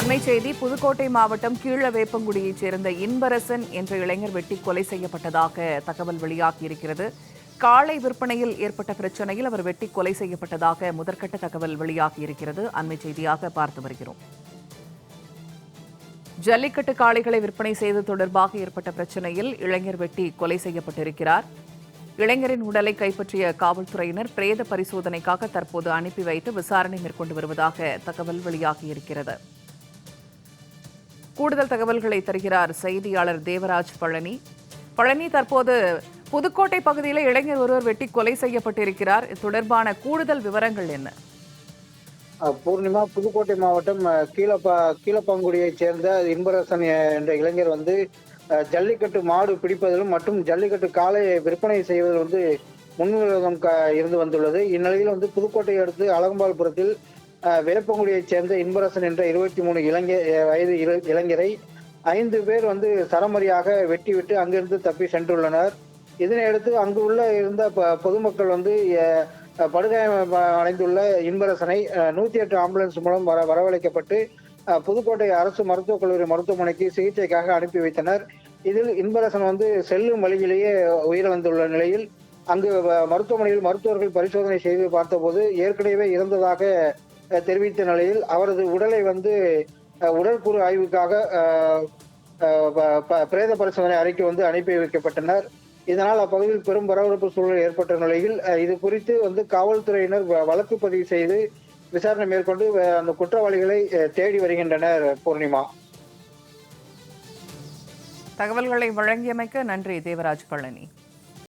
அண்மை செய்தி புதுக்கோட்டை மாவட்டம் கீழவேப்பங்குடியைச் சேர்ந்த இன்பரசன் என்ற இளைஞர் வெட்டி கொலை செய்யப்பட்டதாக தகவல் வெளியாகியிருக்கிறது. காளை விற்பனையில் ஏற்பட்ட பிரச்சனையில் அவர் வெட்டி கொலை செய்யப்பட்டதாக முதற்கட்ட தகவல் வெளியாகியிருக்கிறது. அண்மை செய்தியாக பார்த்து வருகிறோம். ஜல்லிக்கட்டு காளைகளை விற்பனை செய்தது தொடர்பாக ஏற்பட்ட பிரச்சனையில் இளைஞர் வெட்டி கொலை செய்யப்பட்டிருக்கிறார். இளைஞரின் உடலை கைப்பற்றிய காவல்துறையினர் பிரேத பரிசோதனைக்காக தற்போது அனுப்பி வைத்து விசாரணை மேற்கொண்டு வருவதாக தகவல் வெளியாகியிருக்கிறது. கூடுதல் தகவல்களை தருகிறார் செய்தியாளர் தேவராஜ் பழனி. பழனி, தற்போது புதுக்கோட்டை பகுதியில் இளைஞர் ஒருவர் வெட்டி கொலை செய்யப்பட்டிருக்கிறார். தொடர்பான கூடுதல் விவரங்கள் என்ன? பூர்ணிமா, புதுக்கோட்டை மாவட்டம் கீழப்பாங்குடியைச் சேர்ந்த இன்பரசன் என்ற இளைஞர் ஜல்லிக்கட்டு மாடு பிடிப்பதிலும் மற்றும் ஜல்லிக்கட்டு காளையை விற்பனை செய்வதில் முன்விரோதம் இருந்து வந்துள்ளது. இந்நிலையில் புதுக்கோட்டையை அடுத்து அலகம்பாள்புரத்தில் வேப்பங்குடியைச் சேர்ந்த இன்பரசன் என்ற 23 வயது இளைஞரை 5 பேர் சரமரியாக வெட்டிவிட்டு அங்கிருந்து தப்பி சென்றுள்ளனர். இதனையடுத்து அங்கு இருந்த பொதுமக்கள் படுகாயம் அடைந்துள்ள இன்பரசனை 108 ஆம்புலன்ஸ் மூலம் வரவழைக்கப்பட்டு புதுக்கோட்டை அரசு மருத்துவக் கல்லூரி மருத்துவமனைக்கு சிகிச்சைக்காக அனுப்பி வைத்தனர். இதில் இன்பரசன் செல்லும் வழியிலேயே உயிரிழந்துள்ள நிலையில் அங்கு மருத்துவமனையில் மருத்துவர்கள் பரிசோதனை செய்து பார்த்தபோது ஏற்கனவே இறந்ததாக தெரிவித்த நிலையில் அவரது உடலை உடற்கூறு ஆய்வுக்காக பிரேத பரிசோதனை அறிக்கை அனுப்பி வைக்கப்பட்டனர். இதனால் அப்பகுதியில் பெரும் பரபரப்பு சூழல் ஏற்பட்ட நிலையில் இது குறித்து காவல்துறையினர் வழக்கு பதிவு செய்து விசாரணை மேற்கொண்டு அந்த குற்றவாளிகளை தேடி வருகின்றனர். பூர்ணிமா, தகவல்களை வழங்கியமைக்க நன்றி தேவராஜ் பழனி.